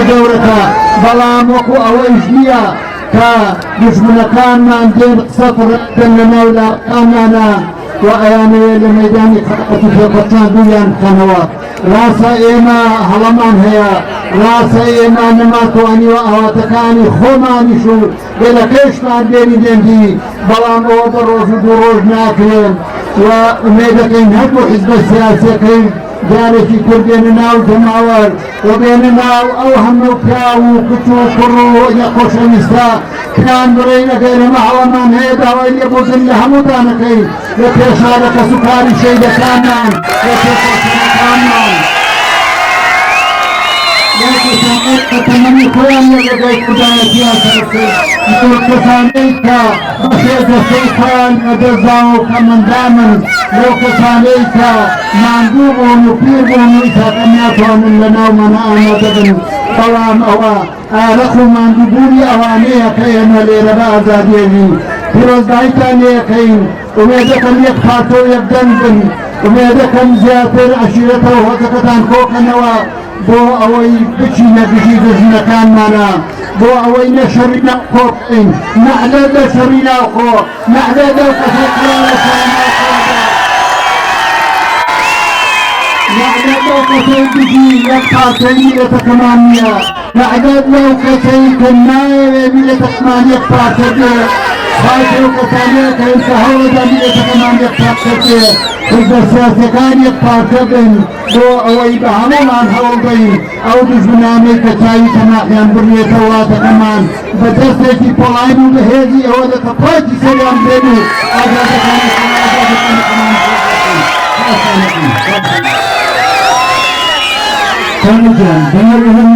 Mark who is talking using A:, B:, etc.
A: گەورەکە بەڵام وەکو ئەوەیش نییە کە دژمنەکانمان دێن قسەت ڕەتن لە ناولاقانانە و ئەیانەوێت لە مەیدانی خەڵقەتی پێپەچان دوویان بکەنەوە. ڕاستە ئێمە هەڵەمان هەیە، ڕاستە ئێمە نەماتوانیوە ئاواتەکانی خۆمانیش و گەلەکەیشمان لێنی دێندی، بەڵام ئەوە بە ڕۆژ و دوو ڕۆژ ناکرێن و ئومێدەکەین هەردوو حیزبە سیاسیەکەی جارێکی تر بێنە ناو جەماوەر و بێنە ناو ئەو هەموو پیا و کچ و کوڕ و خۆشەویستە کان بڕێن ئەگەر ئێمە هەڵەمان هەیە داوای لێبوردن لە هەمووتانەکەی لە پێشادە کەسوکاری شەیدەکانمان لە پێشەکانمان تەمەنی خۆیان لەگەی خودایەتیان کرد کەسانەی کە بەخێزەکەی خۆیان ئەدەزان و کەمەندامن لەو کەسانەی کە ماندوو بوون و پیر بوون و ئیساکە ناتوانن لە ناومانە ئامادە بن، بەڵام ئەوە ئارەق و ماندووبوونی ئەوانەیە کە ئێمە لێرە بە ئازادیێنی پیرۆزباییتان لێەکەین. ئومێدەکەم یەک پارتۆ و یەک دەنگ بن، ئومێدەکەم زیاتر عەشیرەتە و هۆزەکەتان کۆکەنەوە بۆ ئەوەی بچینە دژی دژمنەکانمانە، بۆ ئەوەی نە شەڕی ناوخۆ بکەین، نەحلە لە شەڕی ناوخۆ، نەحلە لەو کەسێکیان لە شەڕی ناوخۆدا، نەحلە لەو کەسەی دژی یەک پارتۆی میلەتەکەمان نییە، نەحلە لەو کەسەی کە نایەوێ میلەتەکەمان یەک پارتە بێت، خاڵی ئەو کەسانەیە کە ئێستا هەوڵەدا میلەتەکەمان یەک پارتە بێت، حیزبە سیاسیەکان یەک پارتە بن بۆ ئەوەی بە هەموومان هەوڵ بدەین ئەو دژمنانەی کە چاوی تەماحیان بڕوێتە وڵاتەکەمان بە دەستێکی پۆڵاین و بەهێزی ئەوە دەکە پاکی سەریان بێن و ئازادەکانی خۆمان